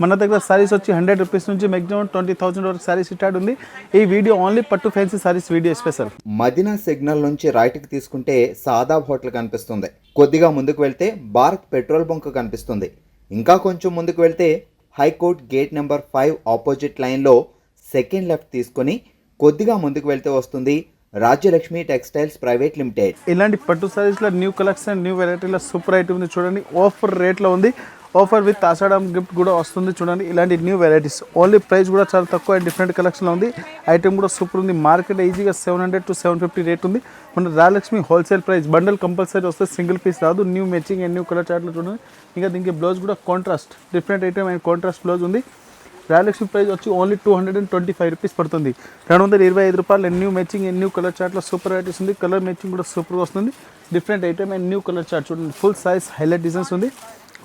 మన దగ్గర సారీస్ వచ్చి 100 రూపీస్ నుంచి మ్యాక్సిమం 20,000 వరకు సారీస్ స్టార్ట్ ఉంది. ఈ వీడియో ఓన్లీ పట్టు fancy sarees video special. Madina signal నుంచి రైట్కి తీసుకుంటే సాదాబ్ హోటల్ కనిపిస్తుంది. కొద్దిగా ముందుకు వెళ్తే భారత్ పెట్రోల్ బంక్ కనిపిస్తుంది. ఇంకా కొంచెం ముందుకు వెళ్తే హైకోర్ట్ గేట్ నెంబర్ 5 ఆపోజిట్ లైన్లో సెకండ్ లెఫ్ట్ తీసుకొని కొద్దిగా ముందుకు వెళ్తే వస్తుంది రాజ్యలక్ష్మి టెక్స్టైల్స్ ప్రైవేట్ లిమిటెడ్. ఇలాంటి పట్టు సారీస్లో న్యూ కలెక్షన్ న్యూ వెరైటీలో సూపర్ ఐటమ్ ఉంది చూడండి. ఆఫర్ రేట్లో ఉంది. ఆఫర్ విత్ ఆషాఢం గిఫ్ట్ కూడా వస్తుంది చూడండి. ఇలాంటి న్యూ వెరైటీస్ ఓన్లీ ప్రైస్ కూడా చాలా తక్కువ అండ్ డిఫరెంట్ కలెక్షన్లో ఉంది. ఐటమ్ కూడా సూపర్ ఉంది. మార్కెట్ ఈజీగా 700 to 750 రేట్ ఉంది. మన Rajalakshmi wholesale price. Bundle compulsory వస్తే సింగిల్ పీస్ రాదు. New matching and new colour చార్ట్లో చూడండి. ఇంకా దీనికి బ్లౌజ్ కూడా contrast different item and contrast blouse ఉంది. రాజలక్ష్మి ప్రైస్ వచ్చి ఓన్లీ 225 రూపీస్ పడుతుంది. 225 రూపాయలు. New matching and new colour చార్ట్లో సూపర్ వెరైటీస్ ఉంది. కలర్ మ్యాచింగ్ కూడా సూపర్గా వస్తుంది. Different item and new colour chart చూడండి. ఫుల్ సైజ్ హైలైట్ డిజైన్స్ ఉంది.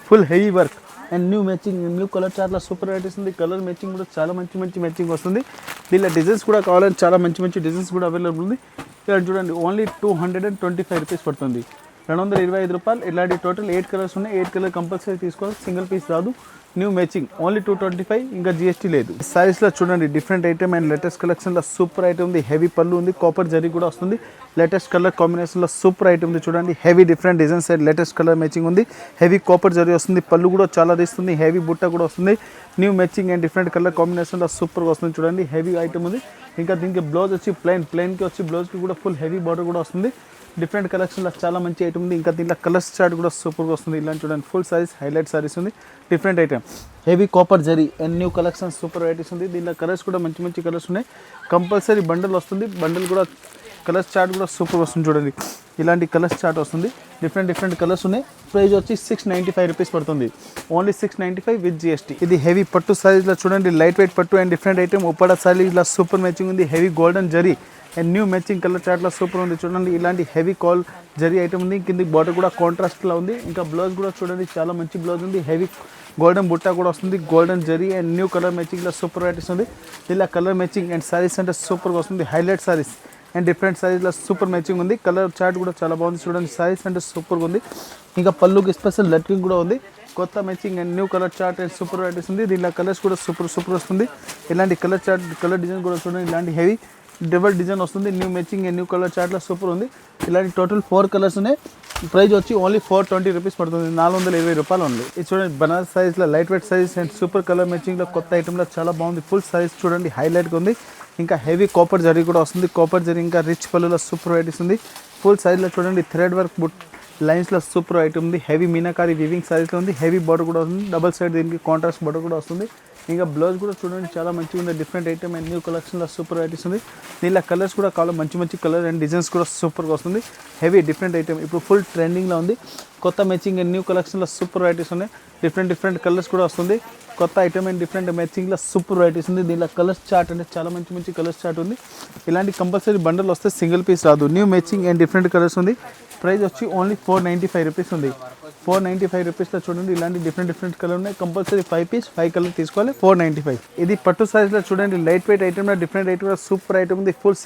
Full heavy work and new matching new colour చార్ట్లో సూపర్ వెరైటీస్ ఉంది. కలర్ మ్యాచింగ్ కూడా చాలా మంచి మ్యాచింగ్ వస్తుంది. దీనిలో డిజైన్స్ కూడా కావాలని చాలా మంచి డిజైన్స్ కూడా అవైలబుల్ ఉంది. ఇక్కడ చూడండి ఓన్లీ 225 రూపీస్ పడుతుంది. 225 రూపాయలు. ఇలాంటి టోటల్ 8 కలర్స్ ఉన్నాయి. 8 కలర్ కంపల్సరీ తీసుకోవాలి. సింగిల్ పీస్ రాదు. New matching only 225. ఇంకా జిఎస్టీ లేదు. సారీస్లో చూడండి డిఫరెంట్ ఐటమ్ అండ్ లేటెస్ట్ కలెక్షన్లో సూపర్ ఐటమ్ ఉంది. హెవీ పళ్ళు ఉంది. కాపర్ జరీ కూడా వస్తుంది. లేటెస్ట్ కలర్ కాంబినేషన్లో సూపర్ ఐటమ్ ఉంది చూడండి. Heavy different designs and latest colour matching ఉంది. హెవీ కాపర్ జరీ వస్తుంది. పళ్ళు కూడా చాలా తీస్తుంది. హెవీ బుట్ట కూడా వస్తుంది. New matching and different colour కాంబినేషన్లో సూపర్గా వస్తుంది చూడండి. హెవీ ఐటమ్ ఉంది. ఇంకా దీనికి బ్లౌజ్ వచ్చి ప్లెయిన్కి వచ్చి బ్లౌజ్కి కూడా ఫుల్ హెవీ బార్డర్ కూడా వస్తుంది. డిఫరెంట్ కలెక్షన్లో చాలా మంచి ఐటమ్ ఉంది. ఇంకా దీంట్లో కలర్స్ చార్ట్ కూడా సూపర్గా వస్తుంది. ఇలాంటి చూడండి ఫుల్ సారీస్ హైలైట్ సారీస్ ఉంది. Different item heavy copper zari and new collection super varieties ఉంది. దీంట్లో కలర్స్ కూడా మంచి కలర్స్ ఉన్నాయి. కంపల్సరీ బండల్ వస్తుంది. బండల్ కూడా కలర్స్ చార్ట్ కూడా సూపర్ వస్తుంది చూడండి. ఇలాంటి కలర్స్ చార్ట్ వస్తుంది. డిఫరెంట్ కలర్స్ ఉన్నాయి. ప్రైస్ వచ్చి 695 రూపీస్ పడుతుంది. Only 695 with GST. ఇది హెవీ పట్టు సారీస్లో చూడండి. లైట్ వెయిట్ పట్టు అండ్ డిఫరెంట్ ఐటమ్ ఉప్పాడ సారీస్లో సూపర్ మ్యాచింగ్ ఉంది. Heavy golden zari and new matching colour చార్ట్లో సూపర్ ఉంది చూడండి. ఇలాంటి హెవీ కాల్ జరీ ఐటమ్ ఉంది. కింద బార్డర్ కూడా కాంట్రాస్ట్లో ఉంది. ఇంకా బ్లౌజ్ కూడా చూడండి చాలా మంచి బ్లౌజ్ ఉంది. హెవీ గోల్డెన్ బుట్ట కూడా వస్తుంది. Golden zari and new colour మ్యాచింగ్లో సూపర్ వెరైటీస్ ఉంది. ఇలా కలర్ మ్యాచింగ్ అండ్ సారీస్ అంటే సూపర్గా వస్తుంది. హైలైట్ సారీస్ అండ్ డిఫరెంట్ సారీస్లో సూపర్ మ్యాచింగ్ ఉంది. కలర్ చార్ట్ కూడా చాలా బాగుంది చూడండి. సారీస్ అంటే సూపర్గా ఉంది. ఇంకా పళ్ళుకి స్పెషల్ లట్కింగ్ కూడా ఉంది. కొత్త matching and new colour chart and super varieties ఉంది. దీనిలో కలర్స్ కూడా సూపర్ వస్తుంది. ఇలాంటి కలర్ చార్ట్ కలర్ డిజైన్ కూడా చూడండి. ఇలాంటి హెవీ డబల్ డిజైన్ వస్తుంది. New matching and new colour చార్ట్లో సూపర్ ఉంది. ఇలాంటి టోటల్ 4 కలర్స్ ఉన్నాయి. ప్రైస్ వచ్చి ఓన్లీ 420 రూపీస్ పడుతుంది. 420 రూపాయలు ఉంది. ఇది చూడండి బనారస్ సైజ్లో light weight size and super colour మ్యాచింగ్లో కొత్త ఐటెంలో చాలా బాగుంది. ఫుల్ సైజ్ చూడండి హైలైట్గా ఉంది. ఇంకా హెవీ కాపర్ జరీ కూడా వస్తుంది. కాపర్ జరీ ఇంకా రిచ్ పళ్ళులో సూపర్ వెరైటీస్ ఉంది. ఫుల్ సైజ్లో చూడండి థ్రెడ్ వర్క్ లైన్స్లో సూపర్ ఐటమ్ ఉంది. హెవీ మీనాకారి వీవింగ్ సైజ్లో ఉంది. హెవీ బార్డర్ కూడా వస్తుంది. డబల్ సైడ్ దీనికి కాంట్రాస్ట్ బార్డర్ కూడా వస్తుంది. ఇంకా బ్లౌజ్ కూడా చూడండి చాలా మంచిగా ఉంది. డిఫరెంట్ ఐటమ్ అండ్ న్యూ కలెక్షన్లో సూపర్ వెరైటీస్ ఉంది. దీనిలో కలర్స్ కూడా కావాలి మంచి కలర్ అండ్ డిజైన్స్ కూడా సూపర్గా వస్తుంది. హెవీ డిఫరెంట్ ఐటమ్ ఇప్పుడు ఫుల్ ట్రెండింగ్లో ఉంది. కొత్త మ్యాచింగ్ అండ్ న్యూ కలెక్షన్లో సూపర్ వెరైటీస్ ఉన్నాయి. డిఫరెంట్ కలర్స్ కూడా వస్తుంది. కొత్త ఐటమ్ అండ్ డిఫరెంట్ మ్యాచింగ్లో సూపర్ వెరైటీస్ ఉంది. దీనిలో కలర్స్ చార్ట్ అంటే చాలా మంచి కలర్స్ చార్ట్ ఉంది. ఇలాంటి కంపల్సరీ బండల్ వస్తే సింగిల్ పీస్ రాదు. New matching and different colours ఉంది. ప్రైస్ వచ్చి ఓన్లీ 495 రూపీస్ ఉంది. 495 రూపీస్లో చూడండి ఇలాంటి డిఫరెంట్ కలర్ ఉన్నాయి. కంపల్సరీ 5 పీస్ 5 కలర్ తీసుకోవాలి. 495. ఇది పట్టు సైజ్లో చూడండి లైట్ వెయిట్ ఐటమ్లో డిఫరెంట్ ఐటమ్ సూపర్ ఐటమ్ ఉంది. ఫుల్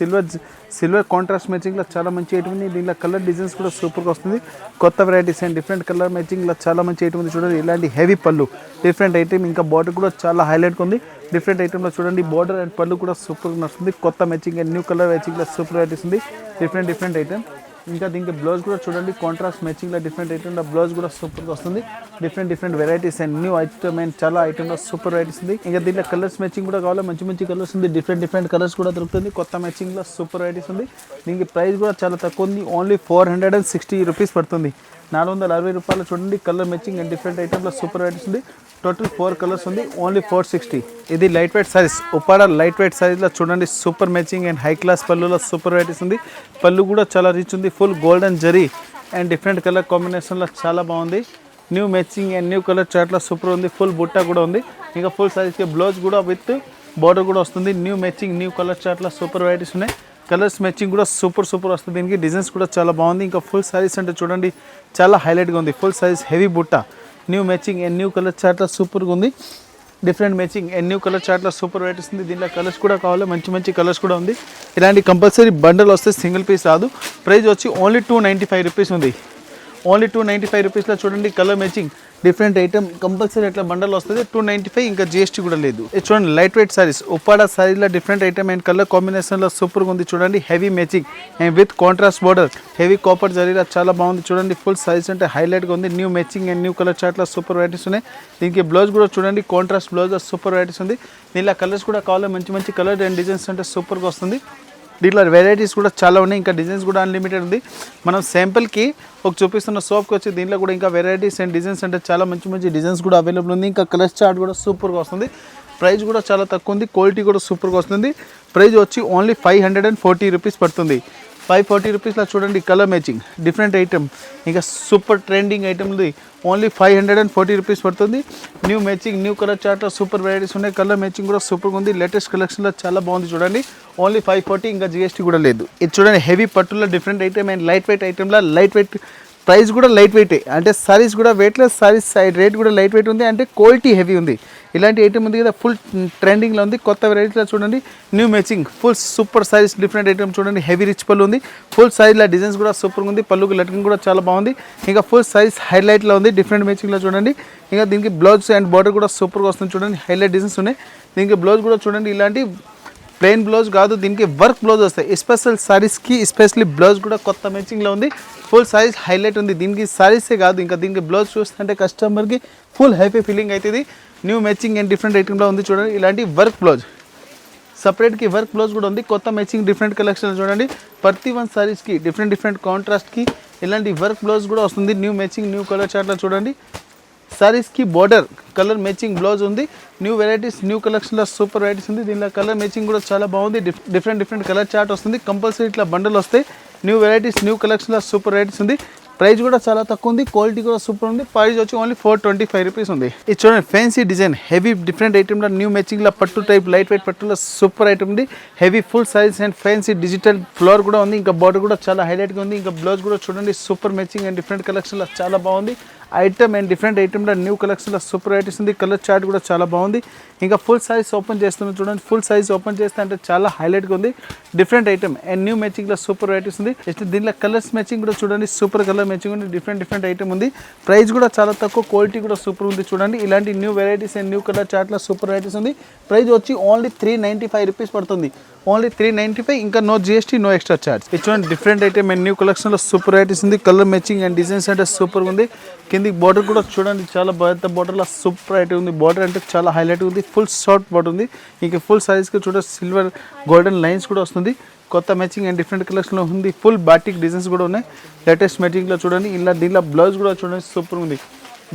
సిల్వర్ కాంట్రాస్ట్ మ్యాచింగ్లో చాలా మంచి ఐటమ్ ఉంది. దీనిలో కలర్ డిజైన్స్ కూడా సూపర్గా వస్తుంది. కొత్త వెరైటీస్ అండ్ డిఫరెంట్ కలర్ మ్యాచింగ్లో చాలా మంచి ఐటమ్ ఉంది చూడండి. ఇలాంటి హెవీ పళ్ళు డిఫరెంట్ ఐటమ్. ఇంకా బార్డర్ కూడా చాలా హైలైట్గా ఉంది. డిఫరెంట్ ఐటమ్లో చూడండి బార్డర్ అండ్ పళ్ళు కూడా సూపర్గా వస్తుంది. కొత్త మ్యాచింగ్ అండ్ న్యూ కలర్ మ్యాచింగ్లో సూపర్ వెరైటీస్ ఉంది. Different item. ఇంకా దీనికి బ్లౌజ్ కూడా చూడండి కాంట్రాస్ట్ మ్యాచింగ్లో డిఫరెంట్ ఐటమ్లో బ్లౌజ్ కూడా సూపర్గా వస్తుంది. Different varieties and new item and చాలా ఐటమ్లో సూపర్ వెరైటీస్ ఉంది. ఇంకా దీంట్లో కలర్స్ మ్యాచింగ్ కూడా కావాలి మంచి కలర్స్ ఉంది. డిఫరెంట్ కలర్స్ కూడా దొరుకుతుంది. కొత్త మ్యాచింగ్లో సూపర్ వెరైటీస్ ఉంది. దీనికి ప్రైస్ కూడా చాలా తక్కువ ఉంది. ఓన్లీ 460 రూపీస్ పడుతుంది. 460 రూపాయలు చూడండి. కలర్ మ్యాచింగ్ అండ్ డిఫరెంట్ ఐటమ్లో సూపర్ వెరైటీస్ ఉంది. టోటల్ 4 కలర్స్ ఉంది. ఓన్లీ 460. ఇది light weight saris Uppada light weight సారీస్లో చూడండి super matching and high class పళ్ళులో సూపర్ వెరైటీస్ ఉంది. పళ్ళు కూడా చాలా రిచ్ ఉంది. Full golden zari and different colour కాంబినేషన్లో చాలా బాగుంది. New matching and new colour చార్ట్లో సూపర్ ఉంది. ఫుల్ బుట్ట కూడా ఉంది. ఇంకా ఫుల్ సారీస్కి బ్లౌజ్ కూడా విత్ బార్డర్ కూడా వస్తుంది. న్యూ మ్యాచింగ్ న్యూ కలర్ చార్ట్లో సూపర్ వెరైటీస్ ఉన్నాయి. కలర్స్ మ్యాచింగ్ కూడా సూపర్ వస్తుంది. దీనికి డిజైన్స్ కూడా చాలా బాగుంది. ఇంకా ఫుల్ సారీస్ అంటే చూడండి చాలా హైలైట్గా ఉంది. ఫుల్ సారీస్ హెవీ బుట్ట new matching and new colour చార్ట్లో సూపర్గా ఉంది. Different matching and new colour చార్ట్లో సూపర్ వెరైటీస్ ఉంది. దీంట్లో కలర్స్ కూడా కావాలి మంచి కలర్స్ కూడా ఉంది. ఇలాంటి కంపల్సరీ బండల్ వస్తే సింగిల్ పీస్ రాదు. ప్రైస్ వచ్చి ఓన్లీ 295 రూపీస్ ఉంది. ఓన్లీ 295 రూపీస్లో చూడండి colour matching different item compulsory ఇట్లా బండల్ వస్తుంది 295 ఇంకా జిఎస్టీ కూడా లేదు. ఇది చూడండి లైట్ వెయిట్ సారీస్ ఉప్పాడ సారీలో డిఫరెంట్ ఐటమ్ అండ్ కలర్ కాంబినేషన్లో సూపర్గా ఉంది చూడండి. Heavy matching and with contrast border heavy copper జరీలా చాలా బాగుంది చూడండి. ఫుల్ సైజ్ అంటే హైలైట్గా ఉంది. New matching and new colour చార్ట్లో సూపర్ వెరైటీస్ ఉన్నాయి. దీనికి బ్లౌజ్ కూడా చూడండి కాంట్రాస్ట్ బ్లౌజ్ సూపర్ వెరైటీస్ ఉంది. దీనిలో కలర్స్ కూడా కావాలి మంచి మంచి కలర్ అండ్ డిజైన్స్ అంటే సూపర్గా వస్తుంది. దీంట్లో వెరైటీస్ కూడా చాలా ఉన్నాయి ఇంకా డిజైన్స్ కూడా అన్లిమిటెడ్ ఉంది. మనం శాంపుల్కి ఒక చూపిస్తున్న షాప్కి వచ్చి దీంట్లో కూడా ఇంకా వెరైటీస్ అండ్ డిజైన్స్ అంటే చాలా మంచి మంచి డిజైన్స్ కూడా అవైలబుల్ ఉంది. ఇంకా కలర్ చార్ట్ కూడా సూపర్గా వస్తుంది. ప్రైస్ కూడా చాలా తక్కువ ఉంది. క్వాలిటీ కూడా సూపర్గా వస్తుంది. ప్రైస్ వచ్చి ఓన్లీ 540 రూపీస్ పడుతుంది. 540 రూపీస్లో చూడండి కలర్ మ్యాచింగ్ డిఫరెంట్ ఐటమ్ ఇంకా సూపర్ ట్రెండింగ్ ఐటమ్ ఉంది. ఓన్లీ 540 రూపీస్ పడుతుంది. న్యూ మ్యాచింగ్ న్యూ కలర్ చార్ట్లో సూపర్ వెరైటీస్ ఉన్నాయి. కలర్ మ్యాచింగ్ కూడా సూపర్గా ఉంది. లేటెస్ట్ కలెక్షన్లో చాలా బాగుంది చూడండి. ఓన్లీ 540 ఇంకా జిఎస్టీ కూడా లేదు. ఇది చూడండి హెవీ పట్టులో different item and light weight ఐటమ్లో లైట్ వెయిట్ ప్రైస్ కూడా లైట్ వెయిటే అంటే సారీస్ కూడా వెయిట్లెస్ సారీస్ సైడ్ రేట్ కూడా లైట్ వెయిట్ ఉంది అంటే క్వాలిటీ హెవీ ఉంది. ఇలాంటి ఐటమ్ ఉంది కదా ఫుల్ ట్రెండింగ్లో ఉంది. కొత్త వెరైటీలో చూడండి new matching full super saris different item చూడండి. హెవీ రిచ్ పళ్ళు ఉంది. ఫుల్ సైజ్లో డిజైన్స్ కూడా సూపర్గా ఉంది. పళ్ళుకి లట్కింగ్ కూడా చాలా బాగుంది. ఇంకా ఫుల్ సైజ్ హైలైట్లో ఉంది. డిఫరెంట్ మ్యాచింగ్లో చూడండి. ఇంకా దీనికి బ్లౌజ్ అండ్ బార్డర్ కూడా సూపర్గా వస్తుంది చూడండి. హైలైట్ డిజైన్స్ ఉన్నాయి. దీనికి బ్లౌజ్ కూడా చూడండి ఇలాంటి ప్లెయిన్ బ్లౌజ్ కాదు దీనికి వర్క్ బ్లౌజ్ వస్తాయి. స్పెషల్ సారీస్కి స్పెషల్లీ బ్లౌజ్ కూడా కొత్త మ్యాచింగ్లో ఉంది. ఫుల్ సైజ్ హైలైట్ ఉంది. దీనికి సారీసే కాదు ఇంకా దీనికి బ్లౌజ్ చూస్తుంటే కస్టమర్కి ఫుల్ హ్యాపీ ఫీలింగ్ అవుతుంది. న్యూ మ్యాచింగ్ అండ్ డిఫరెంట్ ఐటమ్లో ఉంది చూడండి. ఇలాంటి వర్క్ బ్లౌజ్ సపరేట్కి వర్క్ బ్లౌజ్ కూడా ఉంది. కొత్త మ్యాచింగ్ డిఫరెంట్ కలెక్షన్ చూడండి. ప్రతి వన్ సారీస్కి డిఫరెంట్ కాంట్రాస్ట్కి ఇలాంటి వర్క్ బ్లౌజ్ కూడా వస్తుంది. న్యూ మ్యాచింగ్ న్యూ కలర్ చార్ట్లో చూడండి. సారీస్కి బార్డర్ కలర్ మ్యాచింగ్ బ్లౌజ్ ఉంది. న్యూ వెరైటీస్ న్యూ కలెక్షన్లో సూపర్ వెరైటీస్ ఉంది. దీనిలో కలర్ మ్యాచింగ్ కూడా చాలా బాగుంది. డిఫరెంట్ కలర్ చార్ట్ వస్తుంది. కంపల్సరీ ఇట్లా బండల్ వస్తాయి. న్యూ వెరైటీస్ న్యూ కలెక్షన్లో సూపర్ వెరైటీస్ ఉంది. ప్రైస్ కూడా చాలా తక్కువ ఉంది. క్వాలిటీ కూడా సూపర్ ఉంది. ప్రైస్ వచ్చి ఓన్లీ 425 రూపీస్ ఉంది. ఇది చూడండి ఫ్యాన్సీ డిజైన్ హెవీ డిఫరెంట్ ఐటమ్లో న్యూ మ్యాచింగ్లో పట్టు టైప్ లైట్ వెయిట్ పట్టులో సూపర్ ఐటమ్ ఉంది. Heavy full size and fancy digital floor కూడా ఉంది. ఇంకా బార్డర్ కూడా చాలా హైలైట్గా ఉంది. ఇంకా బ్లౌజ్ కూడా చూడండి సూపర్ మ్యాచింగ్ అండ్ డిఫరెంట్ కలెక్షన్లో చాలా బాగుంది. ఐటమ్ అండ్ డిఫరెంట్ ఐటమ్లో న్యూ కలెక్షన్లో సూపర్ వెరైటీస్ ఉంది. కలర్ చార్ట్ కూడా చాలా బాగుంది. ఇంకా ఫుల్ సైజ్ ఓపెన్ చేస్తున్నాం చూడండి. ఫుల్ సైజ్ ఓపెన్ చేస్తే అంటే చాలా హైలైట్గా ఉంది. డిఫరెంట్ ఐటమ్ అండ్ న్యూ మ్యాచింగ్లో సూపర్ వెరైటీస్ ఉంది. జస్ట్ దీనిలో కలర్స్ మ్యాచింగ్ కూడా చూడండి సూపర్ కలర్ మ్యాచింగ్ ఉంది. డిఫరెంట్ ఐటమ్ ఉంది. ప్రైస్ కూడా చాలా తక్కువ. క్వాలిటీ కూడా సూపర్ ఉంది చూడండి. ఇలాంటి new varieties and new colour చార్ట్లో సూపర్ వెరైటీస్ ఉంది. ప్రైస్ వచ్చి ఓన్లీ 395 రూపీస్ పడుతుంది. ఓన్లీ 395 ఇంకా no GST no extra charge. ఇది చూడండి డిఫరెంట్ ఐటమ్ అండ్ న్యూ కలెక్షన్లో సూపర్ వెరైటీస్ ఉంది. కలర్ మ్యాచింగ్ అండ్ డిజైన్స్ అంటే సూపర్గా ఉంది. కింది బార్డర్ కూడా చూడండి చాలా పెద్ద బార్డర్లో సూపర్ ఐటమ్ ఉంది. బార్డర్ అంటే చాలా హైలైట్ ఉంది. ఫుల్ షార్ట్ బార్డర్ ఉంది. ఇంకా ఫుల్ సైజ్కి చూడండి సిల్వర్ గోల్డెన్ లైన్స్ కూడా వస్తుంది. కొత్త మ్యాచింగ్ అండ్ డిఫరెంట్ కలెక్షన్లో ఉంది. ఫుల్ బాటిక్ డిజైన్స్ కూడా ఉన్నాయి. లేటెస్ట్ మ్యాచింగ్లో చూడండి. ఇలా దీనిలో బ్లౌజ్ కూడా చూడండి సూపర్ ఉంది.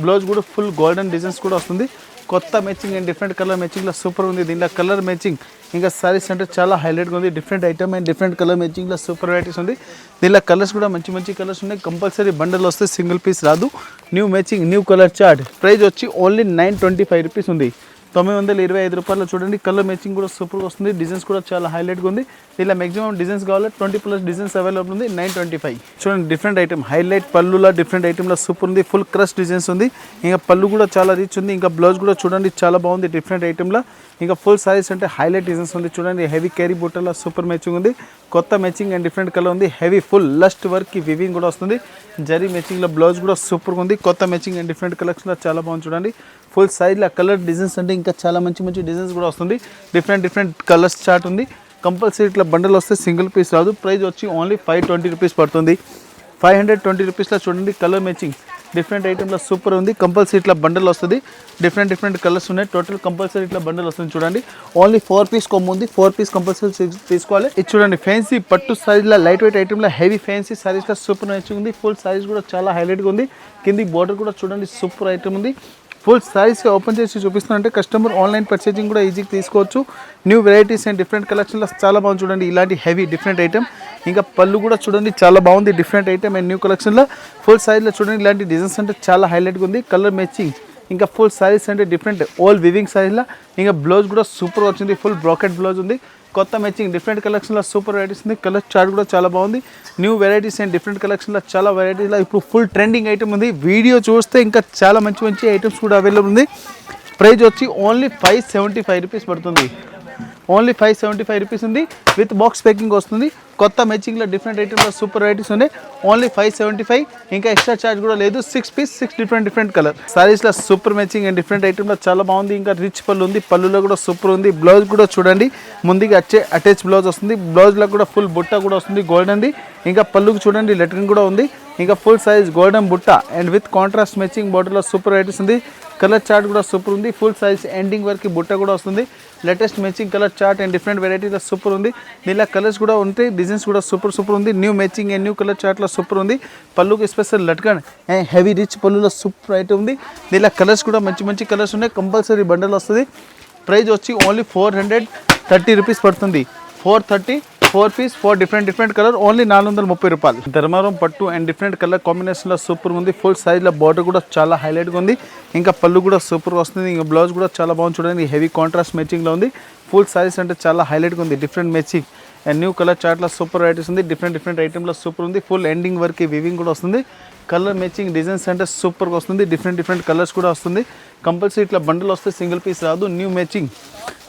బ్లౌజ్ కూడా ఫుల్ గోల్డెన్ డిజైన్స్ కూడా వస్తుంది. కొత్త మ్యాచింగ్ అండ్ డిఫరెంట్ కలర్ మ్యాచింగ్లో సూపర్ ఉంది. దీనిలో కలర్ మ్యాచింగ్ ఇంకా సారీస్ అంటే చాలా హైలైట్గా ఉంది. Different item and different colour మ్యాచింగ్లో సూపర్ వెరైటీస్ ఉంది. దీనిలో కలర్స్ కూడా మంచి కలర్స్ ఉన్నాయి. కంపల్సరీ బండల్ వస్తే సింగిల్ పీస్ రాదు. New matching new colour chart. Price వచ్చి ఓన్లీ 925 రూపీస్ ఉంది. 925 రూపాయలు చూడండి. కలర్ మ్యాచింగ్ కూడా సూపర్గా వస్తుంది. డిజైన్స్ కూడా చాలా హైలైట్గా ఉంది. ఇలా మ్యాక్సిమం డిజైన్స్ కావాలి 20+ డిజైన్స్ అవైలబుల్ ఉంది. 925 చూడండి. డిఫరెంట్ ఐటమ్ హైలైట్ పళ్ళులా డిఫరెంట్ ఐటమ్లో సూపర్ ఉంది. ఫుల్ క్రష్ డిజైన్స్ ఉంది. ఇంకా పళ్ళు కూడా చాలా రిచ్ ఉంది. ఇంకా బ్లౌజ్ కూడా చూడండి చాలా బాగుంది డిఫరెంట్ ఐటమ్లో. ఇంకా ఫుల్ సైజ్ అంటే హైలైట్ డిజైన్స్ ఉంది చూడండి. హెవీ క్యారీ బుట్టలో సూపర్ మ్యాచింగ్ ఉంది. కొత్త మ్యాచింగ్ అండ్ డిఫరెంట్ కలర్ ఉంది. హెవీ ఫుల్ లస్ట్ వర్క్కి వివింగ్ కూడా వస్తుంది. జరీ మ్యాచింగ్లో బ్లౌజ్ కూడా సూపర్గా ఉంది. కొత్త మ్యాచింగ్ అండ్ డిఫరెంట్ కలెక్షన్లో చాలా బాగుంది చూడండి. ఫుల్ సైజ్లో కలర్ డిజైన్స్ అంటే ఇంకా చాలా మంచి డిజైన్స్ కూడా వస్తుంది. డిఫరెంట్ కలర్స్ చార్ట్ ఉంది. కంపల్సరీ ఇట్లా బండల్ వస్తే సింగిల్ పీస్ రాదు. ప్రైస్ వచ్చి ఓన్లీ 520 రూపీస్ పడుతుంది. 520 రూపీస్లో చూడండి. కలర్ మ్యాచింగ్ డిఫరెంట్ ఐటమ్లో సూపర్ ఉంది. కంపల్సరీ ఇట్లా బండల్ వస్తుంది. డిఫరెంట్ కలర్స్ ఉన్నాయి. టోటల్ కంపల్సరీ ఇట్లా బండల్ వస్తుంది చూడండి. ఓన్లీ 4 పీస్ కొమ్ము ఉంది. 4 పీస్ కంపల్సరీ తీసుకోవాలి. ఇది చూడండి ఫ్యాన్సీ పట్టు సైజ్లో లైట్ వెయిట్ ఐటమ్లో హెవీ ఫ్యాన్సీ సారీస్లో సూపర్ మ్యాచింగ్ ఉంది. ఫుల్ సైజ్ కూడా చాలా హైలైట్గా ఉంది. కింది బార్డర్ కూడా చూడండి సూపర్ ఐటమ్ ఉంది. ఫుల్ సైజ్ ఓపెన్ చేసి చూపిస్తున్నారంటే కస్టమర్ ఆన్లైన్ పర్చేజింగ్ కూడా ఈజీగా తీసుకోవచ్చు. న్యూ వెరైటీస్ అండ్ డిఫరెంట్ కలెక్షన్లో చాలా బాగుంది చూడండి. ఇలాంటి హెవీ డిఫరెంట్ ఐటమ్ ఇంకా పళ్ళు కూడా చూడండి చాలా బాగుంది. డిఫరెంట్ ఐటమ్ అండ్ న్యూ కలెక్షన్లో ఫుల్ సైజ్లో చూడండి. ఇలాంటి డిజైన్స్ అంటే చాలా హైలైట్గా ఉంది. కలర్ మ్యాచింగ్ ఇంకా ఫుల్ సారీస్ అంటే డిఫరెంట్ ఆల్ వివింగ్ సారీస్లో ఇంకా బ్లౌజ్ కూడా సూపర్ వచ్చింది. ఫుల్ బ్రాకెట్ బ్లౌజ్ ఉంది. కొత్త మ్యాచింగ్ డిఫరెంట్ కలెక్షన్లో సూపర్ వెరైటీస్ ఉంది. కలర్ చార్ట్ కూడా చాలా బాగుంది. న్యూ వెరైటీస్ అండ్ డిఫరెంట్ కలెక్షన్లో చాలా వెరైటీస్లో ఇప్పుడు ఫుల్ ట్రెండింగ్ ఐటమ్ ఉంది. వీడియో చూస్తే ఇంకా చాలా మంచి ఐటమ్స్ కూడా అవైలబుల్ ఉంది. ప్రైస్ వచ్చి ఓన్లీ 575 రూపీస్ పడుతుంది. ఓన్లీ 575 రూపీస్ ఉంది. విత్ బాక్స్ ప్యాకింగ్ వస్తుంది. కొత్త మ్యాచింగ్లో డిఫరెంట్ ఐటమ్లో సూపర్ వెరైటీస్ ఉన్నాయి. ఓన్లీ 575. ఇంకా ఎక్స్ట్రా ఛార్జ్ కూడా లేదు. 6 పీస్ 6 డిఫరెంట్ కలర్ సారీస్లో సూపర్ మ్యాచింగ్ అండ్ డిఫరెంట్ ఐటమ్లో చాలా బాగుంది. ఇంకా రిచ్ పళ్ళు ఉంది, పళ్ళులో కూడా సూపర్ ఉంది. బ్లౌజ్ కూడా చూడండి, ముందుగా వచ్చే అటాచ్ బ్లౌజ్ వస్తుంది. బ్లౌజ్లో కూడా ఫుల్ బుట్ట కూడా వస్తుంది గోల్డెన్ది. ఇంకా పళ్ళుకు చూడండి లెటరింగ్ కూడా ఉంది. ఇంకా ఫుల్ సైజ్ గోల్డెన్ బుట్ట అండ్ విత్ కాంట్రాస్ట్ మ్యాచింగ్ బార్డర్లో సూపర్ వెరైటీస్ ఉంది. కలర్ చార్ట్ కూడా సూపర్ ఉంది. ఫుల్ సైజ్ ఎండింగ్ వరకు బుట్ట కూడా వస్తుంది. Latest matching colour chart and different వెరైటీలో సూపర్ ఉంది. దీనిలో కలర్స్ కూడా ఉంటాయి, డిజైన్స్ కూడా సూపర్ ఉంది. New matching and new colour చార్ట్లో సూపర్ ఉంది. పళ్ళుకి స్పెషల్ లట్కన్ అండ్ హెవీ రిచ్ పళ్ళులో సూపర్ ఐటమ్ ఉంది. దీనిలో కలర్స్ కూడా మంచి కలర్స్ ఉన్నాయి. కంపల్సరీ బండల్ వస్తుంది. ప్రైస్ వచ్చి ఓన్లీ 430 రూపీస్ పడుతుంది. 430, 4 పీస్ 4 డిఫరెంట్ కలర్, ఓన్లీ 430 రూపాయలు. ధర్మారం పట్టు అండ్ డిఫరెంట్ కలర్ కాంబినేషన్లో సూపర్ ఉంది. ఫుల్ సైజ్లో బార్డర్ కూడా చాలా హైలైట్గా ఉంది. ఇంకా పళ్ళు కూడా సూపర్ వస్తుంది. ఇంకా బ్లౌజ్ కూడా చాలా బాగుంది చూడండి, హెవీ కాంట్రాస్ట్ మ్యాచింగ్లో ఉంది. ఫుల్ సైజ్ అంటే చాలా హైలైట్గా ఉంది. Different matching and new colour చార్ట్లో సూపర్ వెరైటీస్ ఉంది. డిఫరెంట్ ఐటెంలో సూపర్ ఉంది. ఫుల్ ఎండింగ్ వరకు వివింగ్ కూడా వస్తుంది. కలర్ మ్యాచింగ్ డిజైన్స్ అంటే సూపర్గా వస్తుంది. డిఫరెంట్ కలర్స్ కూడా వస్తుంది. కంపల్సరీ ఇట్లా బండిల్ వస్తే సింగిల్ పీస్ రాదు. న్యూ మ్యాచింగ్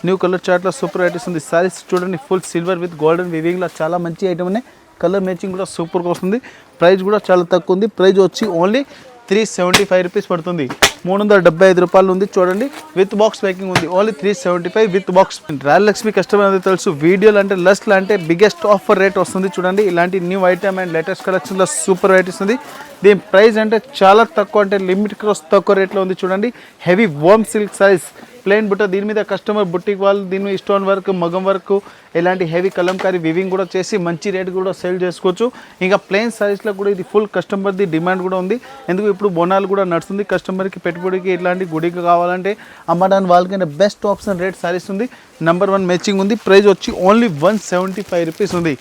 న్యూ కలర్ చార్ట్లో సూపర్ వెరైటీస్ ఉంది. సారీస్ చూడండి, ఫుల్ సిల్వర్ విత్ గోల్డెన్ వివింగ్లో చాలా మంచి ఐటమ్ ఉన్నాయి. కలర్ మ్యాచింగ్ కూడా సూపర్గా వస్తుంది. ప్రైస్ కూడా చాలా తక్కువ ఉంది. ప్రైస్ వచ్చి ఓన్లీ 375 రూపీస్ పడుతుంది. 375 రూపాయలు ఉంది చూడండి. విత్ బాక్స్ ప్యాకింగ్ ఉంది. Only 375 with box. Royal Lakshmi customer అనేది తెలుసు, వీడియోలు అంటే లస్ట్లో అంటే బిగ్గెస్ట్ ఆఫర్ రేట్ వస్తుంది చూడండి. ఇలాంటి న్యూ ఐటమ్ అండ్ లేటెస్ట్ కలెక్షన్లో సూపర్ వెరైటీస్ ఉంది. దీని ప్రైస్ అంటే చాలా తక్కువ, అంటే లిమిట్ తక్కువ రేట్లో ఉంది చూడండి. Heavy warm silk sarees plain బుట్ట, దీని మీద కస్టమర్ బుట్టిక్ వాళ్ళు దీని మీద స్టోన్ వర్క్, మగం వర్క్, ఇలాంటి హెవీ కలంకారీ వివింగ్ కూడా చేసి మంచి రేట్ కూడా సేల్ చేసుకోవచ్చు. ఇంకా ప్లెయిన్ సారీస్లో కూడా ఇది ఫుల్ కస్టమర్ది డిమాండ్ కూడా ఉంది. ఎందుకు ఇప్పుడు బోనాలు కూడా నడుస్తుంది. కస్టమర్కి పెట్టుబడికి ఇట్లాంటి గుడికి కావాలంటే అమ్మడానికి వాళ్ళకైనా బెస్ట్ ఆప్షన్ రేట్ సారీస్ ఉంది. నెంబర్ 1 మ్యాచింగ్ ఉంది. ప్రైస్ వచ్చి ఓన్లీ 175 రూపీస్ ఉంది.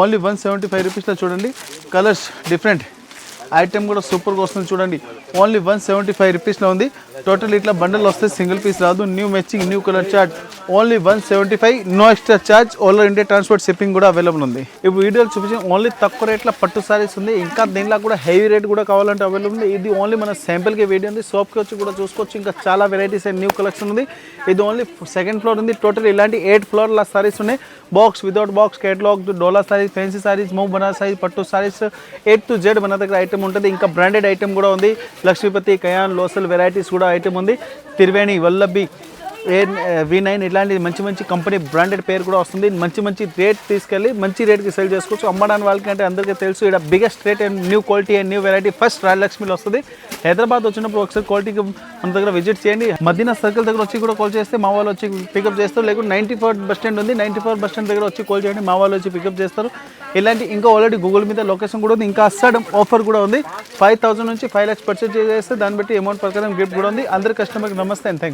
ఓన్లీ 175 రూపీస్లో చూడండి. కలర్స్ డిఫరెంట్ ఐటమ్ కూడా సూపర్గా వస్తుంది చూడండి. ఓన్లీ 175 రూపీస్లో ఉంది. టోటల్ ఇట్లా బండల్ వస్తే సింగిల్ పీస్ రాదు. New matching new colour chart only 175, no extra charge. All India transport shipping కూడా అవైలబుల్ ఉంది. ఇప్పుడు వీడియోలు చూపించిన ఓన్లీ తక్కువ రేట్లో పట్టు సారీస్ ఉంది. ఇంకా దీనిలో కూడా హెవీ రేట్ కూడా కావాలంటే అవైలబుల్ ఉంది. ఇది ఓన్లీ మన శాంపిల్కి వీడియో ఉంది. షాప్కి వచ్చి కూడా చూసుకోవచ్చు. ఇంకా చాలా వెరైటీస్ అండ్ న్యూ కలెక్షన్ ఉంది. ఇది ఓన్లీ 2nd ఫ్లోర్ ఉంది. టోటల్ ఇలాంటి 8 ఫ్లోర్ల సారీస్ ఉన్నాయి. బాక్స్ వితౌట్ బాక్స్, కేటలాగ్, డోలా సారీస్, ఫ్యాన్సీ సారీస్, మూవ్ బనారస్ సారీస్, పట్టు సారీస్ A to Z మన దగ్గర ఐటమ్ ఉంటుంది. ఇంకా బ్రాండెడ్ ఐటమ్ కూడా ఉంది. లక్ష్మీపతి, కయాన్, లోసల్ వెరైటీస్ కూడా ఐటమ్ ఉంది. త్రివేణి, వల్లభి, V9 ఇలాంటి మంచి కంపెనీ బ్రాండెడ్ పేరు కూడా వస్తుంది. మంచి రేట్ తీసుకెళ్ళి మంచి రేట్కి సేల్ చేసుకోవచ్చు. అమ్మడానికి వాళ్ళకి అంటే అందరికీ తెలుసు, ఇక్కడ biggest rate and new quality and new variety first royal లక్ష్మిలో వస్తుంది. హైదరాబాద్ వచ్చినప్పుడు ఒకసారి క్వాలిటీకి మన దగ్గర విజిట్ చేయండి. మదీనా సర్కిల్ దగ్గర వచ్చి కూడా కాల్ చేస్తే మా వాళ్ళు వచ్చి పికప్ చేస్తారు. లేకుంటే 94 బస్ స్టాండ్ ఉంది. 94 బస్ స్టాండ్ దగ్గర వచ్చి కాల్ చేయండి, మా వాళ్ళు వచ్చి పికప్ చేస్తారు. ఇలాంటి ఇంకా ఆల్రెడీ గూగుల్ మీద లొకేషన్ కూడా ఉంది. ఇంకా అస్సాడం ఆఫర్ కూడా ఉంది. 5,000 నుంచి 5 lakhs పర్చేజ్ చేస్తే దాన్ని బట్టి అమౌంట్ ప్రకారం గిఫ్ట్ కూడా ఉంది. అందరి కస్టమర్కి నమస్తే అండ్ థ్యాంక్స్.